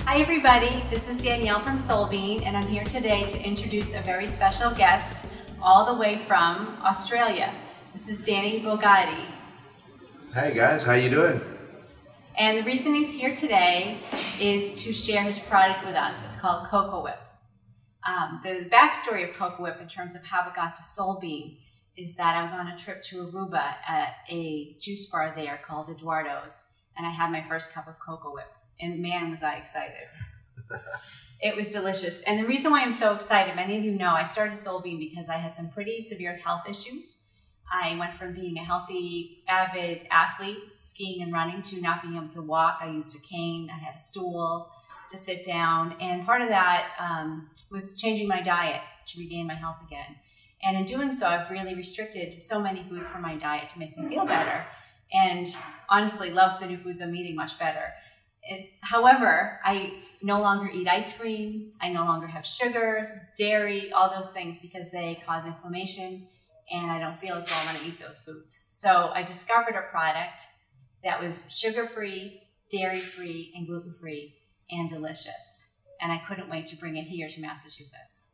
Hi everybody, this is Danielle from Soulbean, and I'm here today to introduce a very special guest all the way from Australia. This is Danny Bogatti. Hey guys, how you doing? And the reason he's here today is to share his product with us. It's called CocoWhip. The backstory of CocoWhip in terms of how it got to Soulbean is that I was on a trip to Aruba at a juice bar there called Eduardo's, and I had my first cup of CocoWhip. And man, was I excited. It was delicious. And the reason why I'm so excited, many of you know, I started Soulbean because I had some pretty severe health issues. I went from being a healthy, avid athlete, skiing and running, to not being able to walk. I used a cane, I had a stool to sit down. And part of that was changing my diet to regain my health again. And in doing so, I've really restricted so many foods from my diet to make me feel better. And honestly, love the new foods I'm eating much better. However, I no longer eat ice cream, I no longer have sugar, dairy, all those things because they cause inflammation and I don't feel as though I want to eat those foods. So I discovered a product that was sugar-free, dairy-free, and gluten-free and delicious. And I couldn't wait to bring it here to Massachusetts.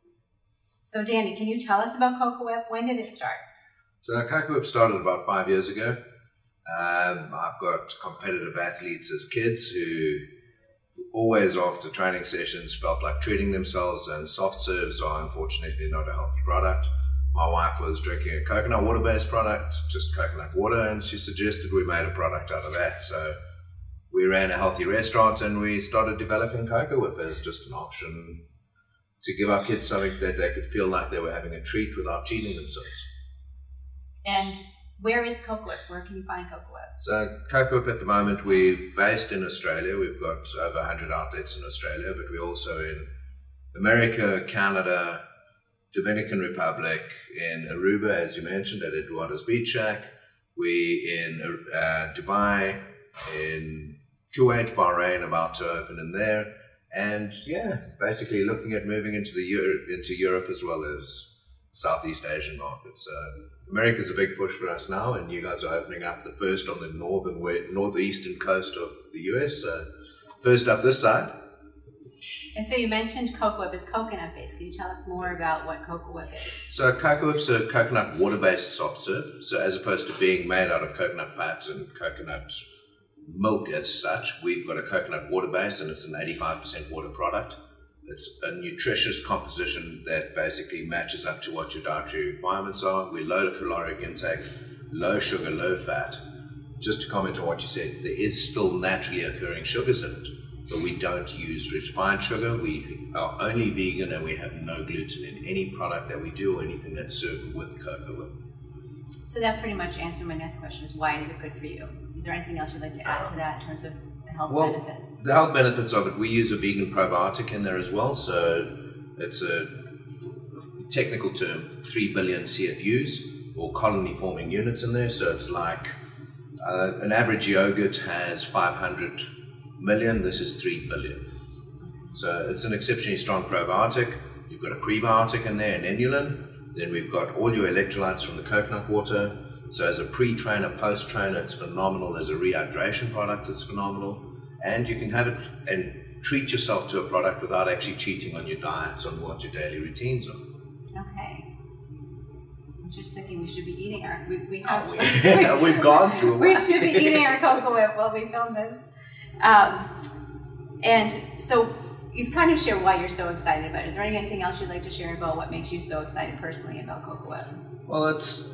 So Danny, can you tell us about CocoWhip? When did it start? So CocoWhip started about 5 years ago. I've got competitive athletes as kids who always after training sessions felt like treating themselves, and SoftServes are unfortunately not a healthy product. My wife was drinking a coconut water based product, just coconut water, and she suggested we made a product out of that. So we ran a healthy restaurant and we started developing CocoWhip as just an option to give our kids something that they could feel like they were having a treat without cheating themselves. And where is CocoWhip? Where can you find CocoWhip? So CocoWhip at the moment, we're based in Australia. We've got over 100 outlets in Australia, but we're also in America, Canada, Dominican Republic, in Aruba, as you mentioned, at Eduardo's Beach Shack. We're in Dubai, in Kuwait, Bahrain, about to open in there. And yeah, basically looking at moving into Europe as well as Southeast Asian markets. America's a big push for us now, and you guys are opening up the first on the northeastern coast of the US. First up this side. And so you mentioned CocoWhip is coconut based. Can you tell us more about what CocoWhip is? So CocoWhip's a coconut water-based soft serve. So as opposed to being made out of coconut fat and coconut milk as such, we've got a coconut water base, and it's an 85% water product. It's a nutritious composition that basically matches up to what your dietary requirements are. We're low caloric intake, low sugar, low fat. Just to comment on what you said, there is still naturally occurring sugars in it, but we don't use refined sugar. We are only vegan, and we have no gluten in any product that we do or anything that's served with CocoWhip. So that pretty much answered my next question, is why is it good for you? Is there anything else you'd like to add to that in terms of health benefits? The health benefits of it, we use a vegan probiotic in there as well. So it's a technical term, 3 billion CFUs or colony forming units in there. So it's like an average yogurt has 500 million. This is 3 billion. So it's an exceptionally strong probiotic. You've got a prebiotic in there, an inulin. Then we've got all your electrolytes from the coconut water. So as a pre-trainer, post-trainer, it's phenomenal. As a rehydration product, it's phenomenal. And you can have it and treat yourself to a product without actually cheating on your diets, on what your daily routines are. Okay. I'm just thinking we should be eating our... We've gone through it. We should be eating our CocoWhip while we film this. And so you've kind of shared why you're so excited about it. Is there anything else you'd like to share about what makes you so excited personally about CocoWhip? Well, it's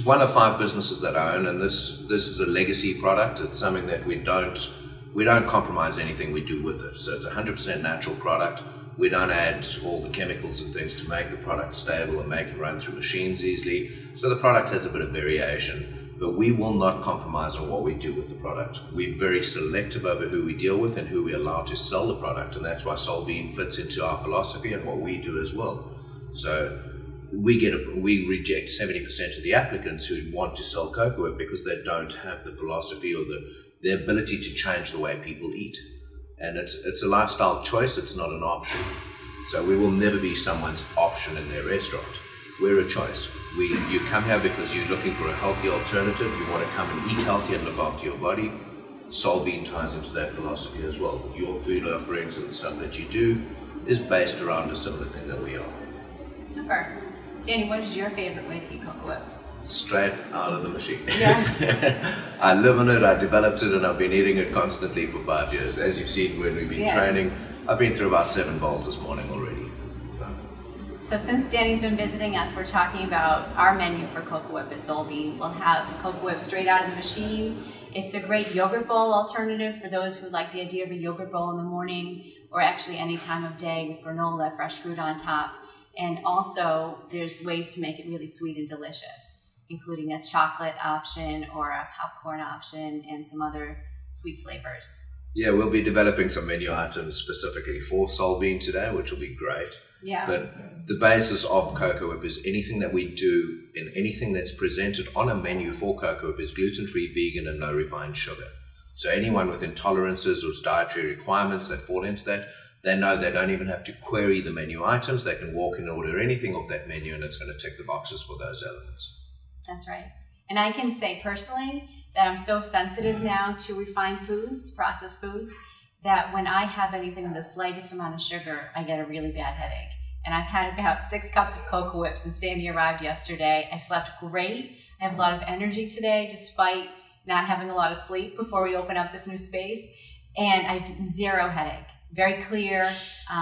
one of 5 businesses that I own, and this is a legacy product. It's something that we don't compromise anything we do with it. So it's a 100% natural product. We don't add all the chemicals and things to make the product stable and make it run through machines easily. So the product has a bit of variation, but we will not compromise on what we do with the product. We're very selective over who we deal with and who we allow to sell the product, and that's why Soulbean fits into our philosophy and what we do as well. So we reject 70% of the applicants who want to sell CocoWhip because they don't have the philosophy or the ability to change the way people eat. And it's a lifestyle choice, it's not an option. So we will never be someone's option in their restaurant. We're a choice. You come here because you're looking for a healthy alternative, you want to come and eat healthy and look after your body. Soulbean ties into that philosophy as well. Your food offerings and the stuff that you do is based around a similar thing that we are. Super. Danny, what is your favorite way to eat CocoWhip? Straight out of the machine. Yeah. I live on it, I developed it, and I've been eating it constantly for 5 years. As you've seen when we've been training, I've been through about 7 bowls this morning already. So since Danny's been visiting us, we're talking about our menu for CocoWhip at Soulbean. We'll have CocoWhip straight out of the machine. It's a great yogurt bowl alternative for those who like the idea of a yogurt bowl in the morning, or actually any time of day with granola, fresh fruit on top. And also, there's ways to make it really sweet and delicious, including a chocolate option or a popcorn option and some other sweet flavors. Yeah, we'll be developing some menu items specifically for Soulbean today, which will be great. Yeah. But the basis of CocoWhip is anything that we do and anything that's presented on a menu for CocoWhip is gluten-free, vegan, and no refined sugar. So anyone with intolerances or dietary requirements that fall into that, they know they don't even have to query the menu items. They can walk and order anything off that menu and it's going to tick the boxes for those elements. That's right. And I can say personally that I'm so sensitive now to refined foods, processed foods, that when I have anything with the slightest amount of sugar, I get a really bad headache. And I've had about 6 cups of CocoWhip since Danny arrived yesterday. I slept great. I have a lot of energy today, despite not having a lot of sleep before we open up this new space. And I have 0 headache. Very clear.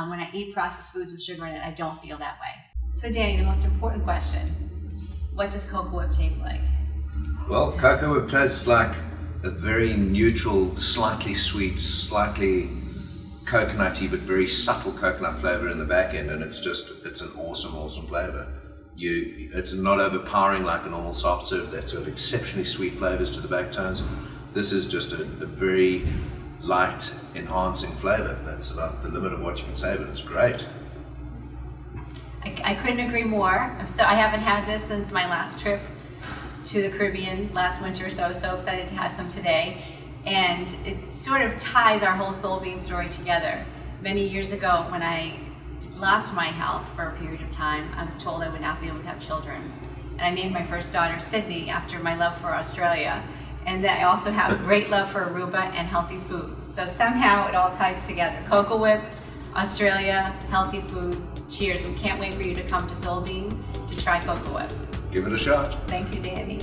When I eat processed foods with sugar in it, I don't feel that way. So Danny, the most important question, what does CocoWhip taste like? Well, CocoWhip tastes like a very neutral, slightly sweet, slightly coconutty, but very subtle coconut flavor in the back end, and it's an awesome flavor. It's not overpowering like a normal SoftServe that's got exceptionally sweet flavors to the back tones. This is just a very light, enhancing flavor. That's about the limit of what you can say, but it's great. I couldn't agree more. I haven't had this since my last trip to the Caribbean last winter, so I was so excited to have some today. And it sort of ties our whole Soulbean story together. Many years ago, when I lost my health for a period of time, I was told I would not be able to have children. And I named my first daughter Sydney after my love for Australia. And that I also have a great love for Aruba and healthy food. So somehow it all ties together. CocoWhip, Australia, healthy food. Cheers. We can't wait for you to come to Soulbean to try CocoWhip. Give it a shot. Thank you, Danny.